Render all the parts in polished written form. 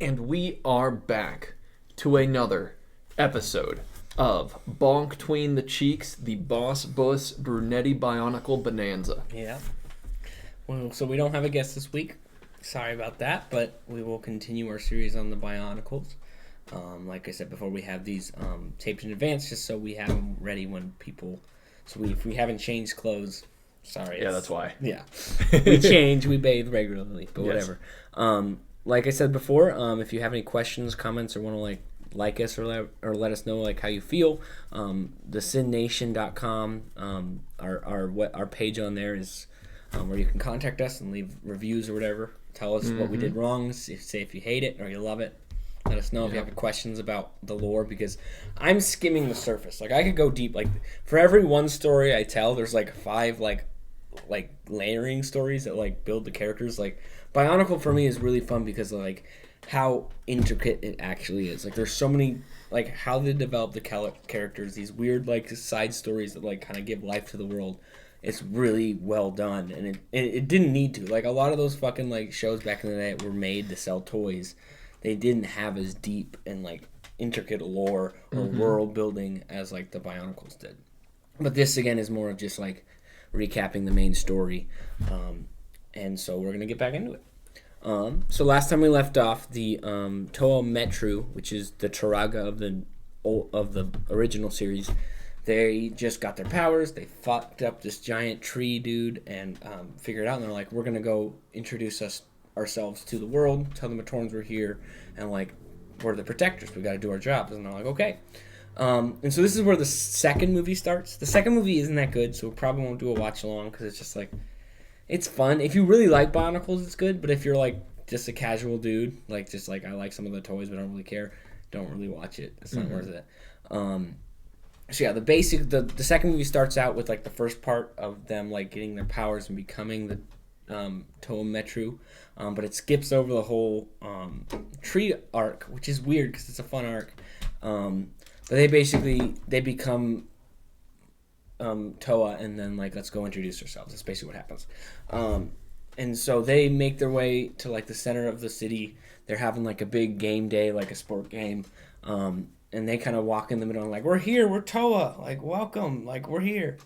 And we are back to another episode of Bonk Tween the Cheeks, the Boss Bus Brunetti Bionicle Bonanza. Yeah. Well, so we don't have a guest this week. Sorry about that, but we will continue our series on the Bionicles. Like I said before, we have these taped in advance just so we have them ready when people... So if we haven't changed clothes, sorry. Yeah, that's why. Yeah. We change, we bathe regularly, but whatever. Like I said before, if you have any questions, comments, or want to like us or let us know how you feel, thesinnation.com, our page on there is where you can contact us and leave reviews or whatever. Tell us what we did wrong. Say if you hate it or you love it. Let us know if you have questions about the lore, because I'm skimming the surface. I could go deep. For every one story I tell, there's 5 layering stories that build the characters. Bionicle for me is really fun because of how intricate it actually is. There's so many how they develop the characters, these weird side stories that kind of give life to the world. It's really well done, and it didn't need to. A lot of those fucking shows back in the day that were made to sell toys, they didn't have as deep and intricate lore or world building as the Bionicles did. But this again is more of just recapping the main story, and so we're gonna get back into it. So last time we left off, the Toa Metru, which is the Turaga of the original series, they just got their powers. They fucked up this giant tree dude and figured it out. And they're like, we're gonna go introduce ourselves to the world, tell the Matorns we're here, and we're the protectors. We got to do our jobs. And they're like, okay. And so this is where the second movie starts. The second movie isn't that good, so we probably won't do a watch along because it's just it's fun. If you really like Bionicles, it's good. But if you're just a casual dude, I like some of the toys but I don't really care, don't really watch it. It's not worth it. So yeah, the second movie starts out with the first part of them getting their powers and becoming the Toa Metru, but it skips over the whole tree arc, which is weird because it's a fun arc. But they become Toa, and then let's go introduce ourselves. That's basically what happens. And so they make their way to the center of the city. They're having a big game day, a sport game. And they kind of walk in the middle and we're here, we're Toa, welcome, we're here.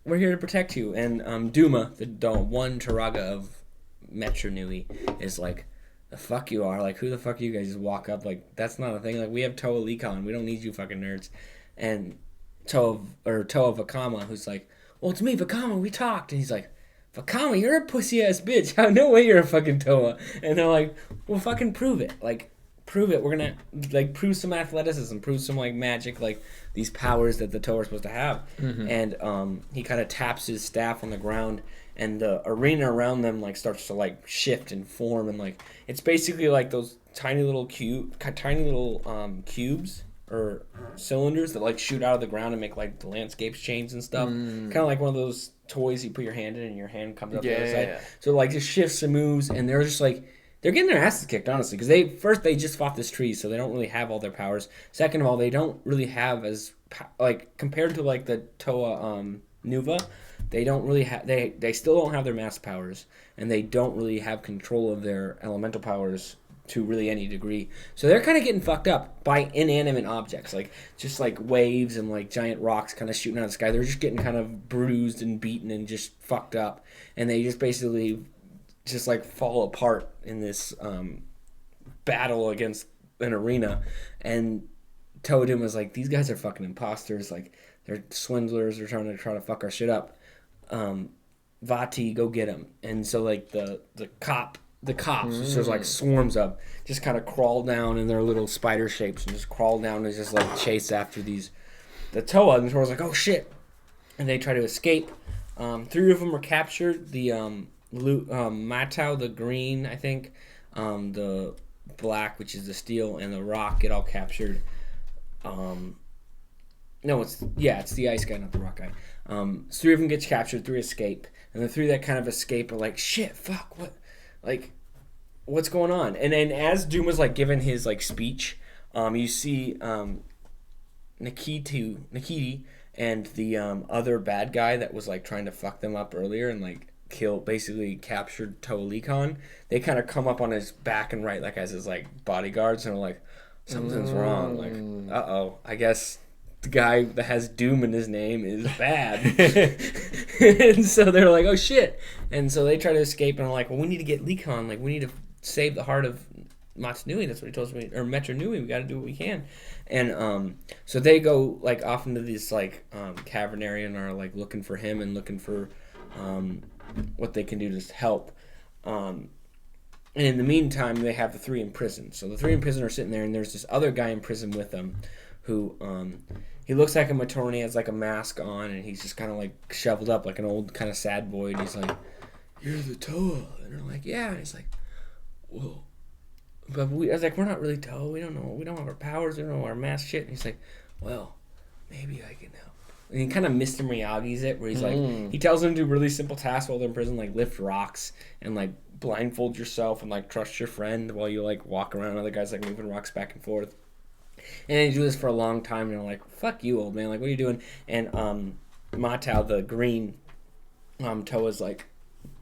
We're here to protect you. And Duma, the one Turaga of Metru Nui, is the fuck you are. Who the fuck you guys just walk up? That's not a thing. We have Toa Lecon. We don't need you fucking nerds. And Toa Vakama, who's well, it's me, Vakama, we talked. And he's Vakama, you're a pussy-ass bitch. No way you're a fucking Toa. And they're well, fucking prove it. Prove it. We're gonna prove some athleticism, prove some magic, these powers that the Toa are supposed to have. And he kind of taps his staff on the ground, and the arena around them starts to shift and form, and it's basically those tiny little cubes or cylinders that shoot out of the ground and make the landscapes change and stuff. Kind of one of those toys you put your hand in and your hand comes up the other side. So just shifts and moves, and they're just they're getting their asses kicked, honestly, because they just fought this tree, so they don't really have all their powers. Second of all, they don't really have as compared to the Toa Nuva, they don't really have they still don't have their mass powers, and they don't really have control of their elemental powers to really any degree. So they're kind of getting fucked up by inanimate objects, just waves and giant rocks kind of shooting out of the sky. They're just getting kind of bruised and beaten and just fucked up, and they just basically just fall apart in this battle against an arena. And Toadum was these guys are fucking imposters, they're swindlers, they're trying to fuck our shit up. Vati, go get them. And so the cops, which there's swarms of, just kind of crawl down in their little spider shapes and just crawl down and just chase after the Toa. And the Toa's oh shit, and they try to escape. 3 of them are captured. The Matau, the green, I think, the black, which is the steel, and the rock get all captured. No, it's the ice guy, not the rock guy. 3 of them get captured, 3 escape, and the 3 that kind of escape are shit, fuck, what, what's going on? And then as Doom was giving his speech, you see Nikiti and the other bad guy that was trying to fuck them up earlier and basically captured Toa, they kind of come up on his back and right, like as his like bodyguards, and are like, something's wrong. Like, I guess the guy that has Doom in his name is bad. And so they're like, oh shit. And so they try to escape and are like, well, we need to get Lecon. Like, we need to save the heart of Matsunui. That's what he told me. Or Metro Nui. We got to do what we can. And so they go like off into this like cavern area and are like looking for him and looking for what they can do to help. And in the meantime, they have the three in prison. So the three in prison are sitting there, and there's this other guy in prison with them who he looks like a Matorni, has like a mask on, and he's just kind of like shoveled up like an old kind of sad boy. And he's like, "You're the Toa," and they're like, "Yeah." And he's like, "Whoa." But I was like, we're not really Toa. We don't know. We don't have our powers. We don't know our mask shit. And he's like, well, maybe I can help. And he kind of Mr. Miyagi's it, where he's like, he tells them to do really simple tasks while they're in prison, like lift rocks and like blindfold yourself and like trust your friend while you like walk around. Other guys like moving rocks back and forth. And they do this for a long time, and they're like, fuck you, old man. Like, what are you doing? And Matau, the green Toa's like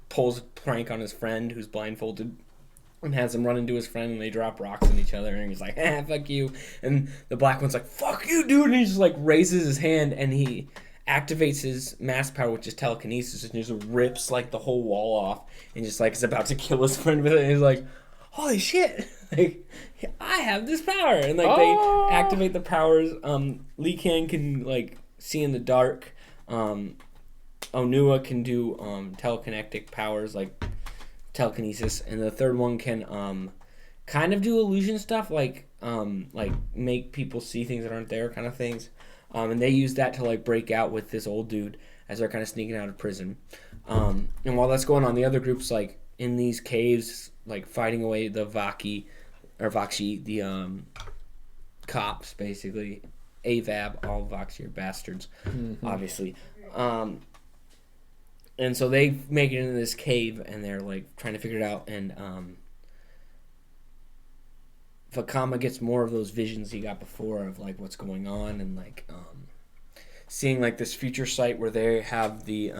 pulls a prank on his friend who's blindfolded. And has him run into his friend, and they drop rocks on each other, and he's like, fuck you. And the black one's like, fuck you, dude. And he just like raises his hand, and he activates his mass power, which is telekinesis, and just rips like the whole wall off, and just like is about to kill his friend with it. And he's like, holy shit, like I have this power. And like they activate the powers. Lee Kan can like see in the dark. Onua can do telekinetic powers, like telekinesis, and the third one can kind of do illusion stuff, like make people see things that aren't there, kind of things. And they use that to like break out with this old dude as they're kind of sneaking out of prison. And while that's going on, the other group's like in these caves, like fighting away the Vakshi, the cops, basically. AVAB, all Vakshi are bastards, obviously. And so they make it into this cave, and they're like trying to figure it out. And Vakama gets more of those visions he got before of like what's going on, and like seeing like this future site where they have the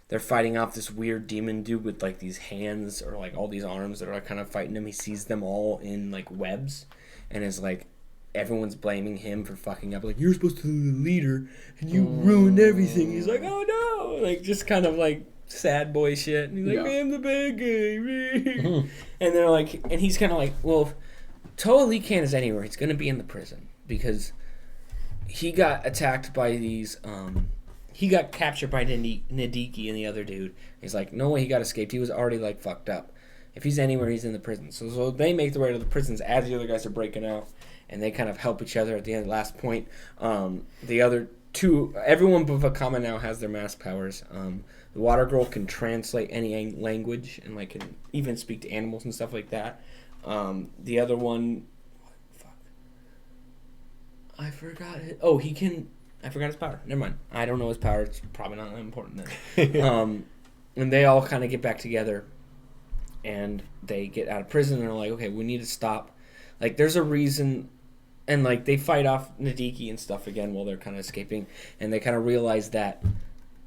they're fighting off this weird demon dude with like these hands or like all these arms that are like kind of fighting him. He sees them all in like webs, and is like, everyone's blaming him for fucking up. Like, you're supposed to be the leader, and you ruined everything. He's like, oh no! Like, just kind of like sad boy shit. And he's like, I'm the bad guy. And they're like, and he's kind of like, well, if Toa Lee Kan is anywhere, he's going to be in the prison. Because he got attacked by these, he got captured by Nadiki and the other dude. He's like, no way he got escaped. He was already like fucked up. If he's anywhere, he's in the prison. So they make their way to the prisons as the other guys are breaking out. And they kind of help each other at the end. Last point, the other two, everyone but Vakama now has their mass powers. The water girl can translate any language and like can even speak to animals and stuff like that. The other one, I forgot it. Oh, he can. I forgot his power. Never mind. I don't know his power. It's probably not that important then. And they all kind of get back together, and they get out of prison and are like, okay, we need to stop. Like, there's a reason. And, like, they fight off Nadiki and stuff again while they're kind of escaping. And they kind of realize that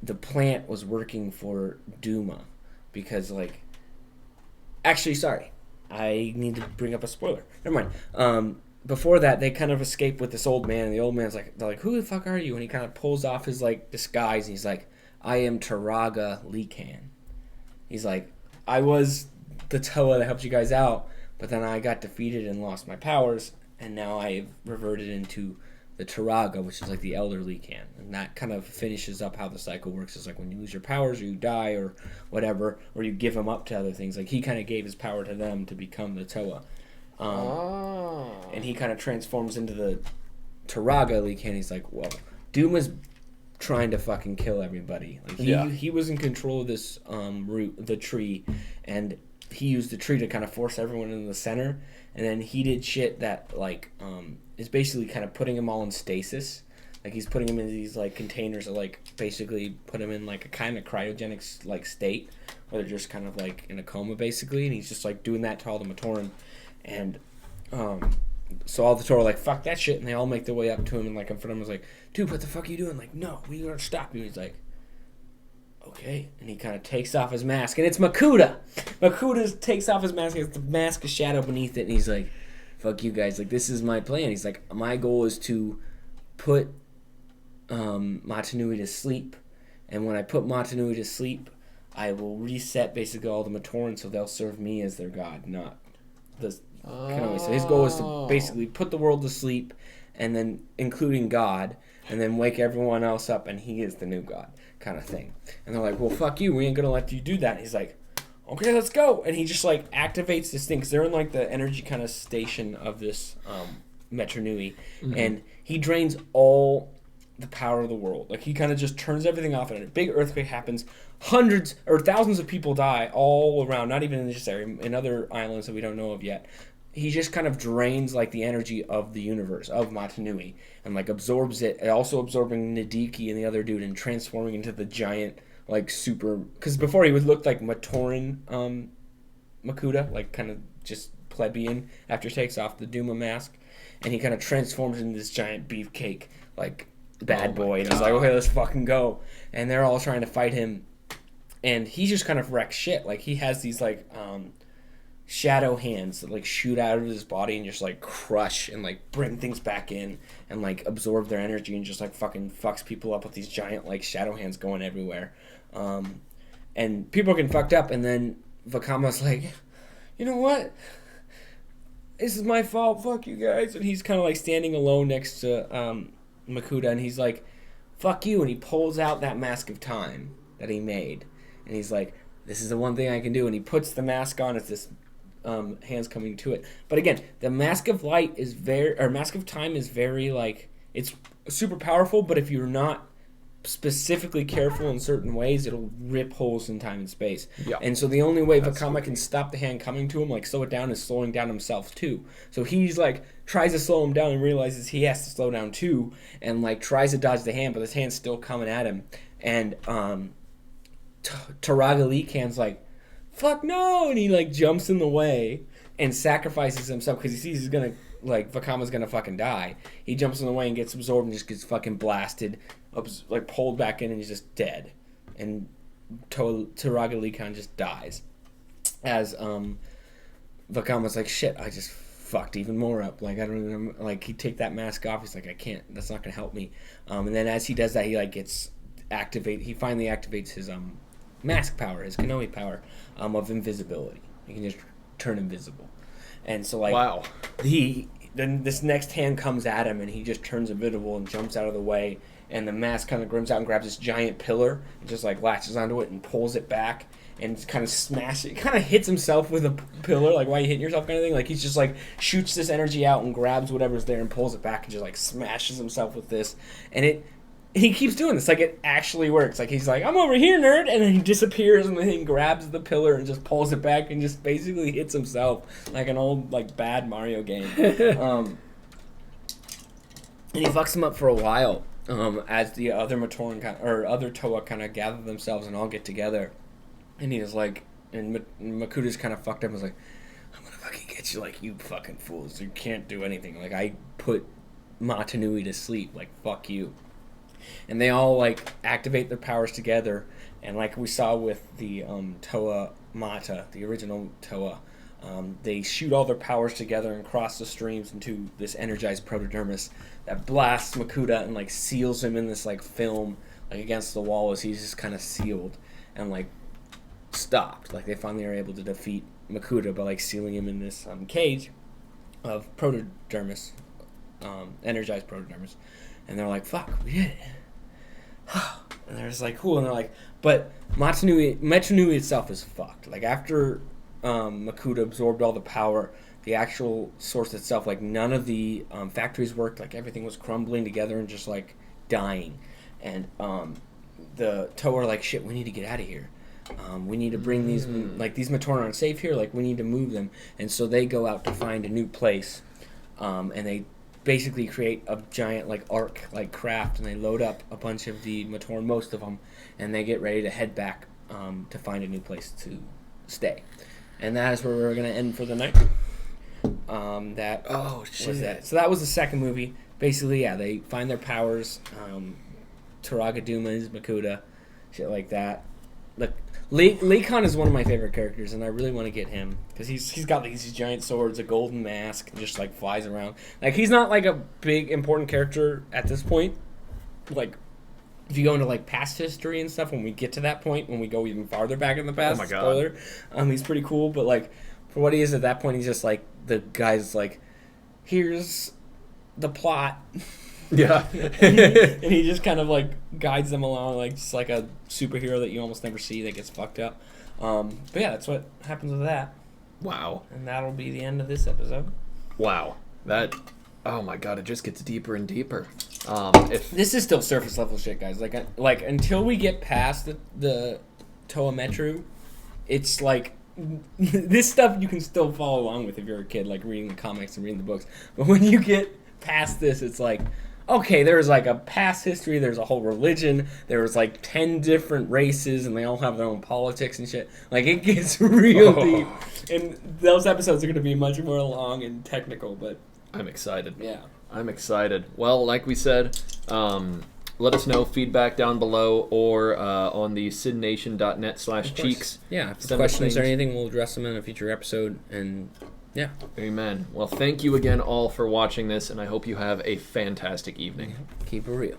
the plant was working for Duma. Because, like... Actually, sorry. I need to bring up a spoiler. Never mind. Before that, they kind of escape with this old man. And the old man's like... They're like, who the fuck are you? And he kind of pulls off his, like, disguise. And he's like, I am Taraga Lee Kan. He's like, I was the Toa that helped you guys out. But then I got defeated and lost my powers. And now I've reverted into the Taraga, which is like the elder Lee Kan. And that kind of finishes up how the cycle works. It's like when you lose your powers or you die or whatever, or you give them up to other things. Like he kind of gave his power to them to become the Toa. And he kind of transforms into the Taraga Lee Kan. He's like, whoa, Duma's trying to fucking kill everybody. Like he was in control of this root, the tree, and he used the tree to kind of force everyone in the center. And then he did shit that, like, is basically kind of putting them all in stasis. Like, he's putting them in these, like, containers that, like, basically put them in, like, a kind of cryogenic, like, state. Where they're just kind of, like, in a coma, basically. And he's just, like, doing that to all the Matoran. And, so all the Torah are like, fuck that shit. And they all make their way up to him and, like, in front of him was like, dude, what the fuck are you doing? Like, no, we gotta stop you. He's like, okay. And he kind of takes off his mask, and it's Makuta. Makuta takes off his mask, and it's the mask of shadow beneath it, and he's like, fuck you guys, like, this is my plan. He's like, my goal is to put Matanui to sleep, and when I put Matanui to sleep, I will reset basically all the Matoran so they'll serve me as their god, not the Kenobi. So his goal is to basically put the world to sleep, and then including God, and then wake everyone else up, and he is the new god, kind of thing. And they're like, well, fuck you, we ain't gonna let you do that. And he's like, okay, let's go. And he just like activates this thing, because they're in like the energy kind of station of this Metronui, and he drains all the power of the world. Like, he kind of just turns everything off, and a big earthquake happens. Hundreds or thousands of people die all around, not even in this area, in other islands that we don't know of yet. He just kind of drains, like, the energy of the universe, of Matanui, and, like, absorbs it, also absorbing Nadiki and the other dude and transforming into the giant, like, super... Because before he would look like Matoran Makuta, like, kind of just plebeian, after he takes off the Duma mask, and he kind of transforms into this giant beefcake, like, bad boy, and he's like, okay, let's fucking go. And they're all trying to fight him, and he just kind of wrecks shit. Like, he has these, like, shadow hands that, like, shoot out of his body and just, like, crush and, like, bring things back in and, like, absorb their energy, and just, like, fucking fucks people up with these giant, like, shadow hands going everywhere. And people are getting fucked up, and then Vakama's like, you know what? This is my fault, fuck you guys. And he's kind of, like, standing alone next to Makuta, and he's like, fuck you. And he pulls out that mask of time that he made, and he's like, this is the one thing I can do. And he puts the mask on as this hands coming to it. But again, the mask of light is mask of time is very, like, it's super powerful, but if you're not specifically careful in certain ways, it'll rip holes in time and space. Yeah. And so the only way Vakama can stop the hand coming to him, like, slow it down, is slowing down himself too. So he's like, tries to slow him down and realizes he has to slow down too, and, like, tries to dodge the hand, but his hand's still coming at him. And Taraga Leekan's like, fuck no, and he, like, jumps in the way and sacrifices himself because he sees he's gonna, like, Vakama's gonna fucking die. He jumps in the way and gets absorbed and just gets fucking blasted, like, pulled back in, and he's just dead. And Taraga Leekan just dies. As Vakama's like, shit, I just fucked even more up. Like, I don't even, like, he'd take that mask off. He's like, I can't, that's not gonna help me. And then as he does that, he, like, he finally activates his mask power, his Kenobi power, of invisibility. He can just turn invisible. And so, like, wow. Then this next hand comes at him, and he just turns invisible and jumps out of the way, and the mask kind of grims out and grabs this giant pillar and just, like, latches onto it and pulls it back and kind of smashes it. Kind of hits himself with a pillar, like, why are you hitting yourself kind of thing. Like, he's just, like, shoots this energy out and grabs whatever's there and pulls it back and just, like, smashes himself with this. And he keeps doing this. Like, it actually works. Like, he's like, I'm over here, nerd! And then he disappears, and then he grabs the pillar and just pulls it back and just basically hits himself like an old, like, bad Mario game. And he fucks him up for a while, as the other Matoran other Toa kind of gather themselves and all get together. And he's like, and Makuta's kind of fucked up and was like, I'm gonna fucking get you, like, you fucking fools. You can't do anything. Like, I put Matanui to sleep. Like, fuck you. And they all, like, activate their powers together, and like we saw with the Toa Mata, the original Toa, they shoot all their powers together and cross the streams into this energized protodermis that blasts Makuta and, like, seals him in this, like, film, like, against the wall, as he's just kind of sealed and, like, stopped. Like, they finally are able to defeat Makuta by, like, sealing him in this cage of protodermis, energized protodermis. And they're like, fuck, we did it. And they're just like, cool. And they're like, but Metronui itself is fucked. Like, after Makuta absorbed all the power, the actual source itself, like, none of the factories worked. Like, everything was crumbling together and just, like, dying. And the Toa are like, shit, we need to get out of here. We need to bring these, like, these Matoran aren't safe here. Like, we need to move them. And so they go out to find a new place. And they basically create a giant, like, ark, like, craft, and they load up a bunch of the Matoran, most of them, and they get ready to head back to find a new place to stay. And that is where we're going to end for the night. Was that. So that was the second movie. Basically, yeah, they find their powers. Taraga Duma is Makuta, shit like that. Look, Lee Khan is one of my favorite characters, and I really want to get him because he's got these giant swords, a golden mask, and just like flies around. Like he's not like a big important character at this point. Like if you go into like past history and stuff, when we get to that point, when we go even farther back in the past, Oh my God. spoiler, he's pretty cool. But like for what he is at that point, he's just like the guy's like, here's the plot. Yeah. and he just kind of like guides them along, like just like a superhero that you almost never see that gets fucked up. But yeah, that's what happens with that, Wow. and that'll be the end of this episode. Wow. That. Oh my God! It just gets deeper and deeper. If This is still surface level shit, guys. Like until we get past the Toa Metru, it's like this stuff you can still follow along with if you're a kid, like reading the comics and reading the books. But when you get past this, it's like, okay, there's like a past history, there's a whole religion, there was like 10 different races, and they all have their own politics and shit. Like, it gets real deep. And those episodes are going to be much more long and technical, but I'm excited. yeah. I'm excited. Well, like we said, let us know feedback down below or on the sidnation.net/cheeks. Yeah, if Send us questions or things. anything, we'll address them in a future episode. And yeah. Amen. Well, thank you again all for watching this, and I hope you have a fantastic evening. Keep it real.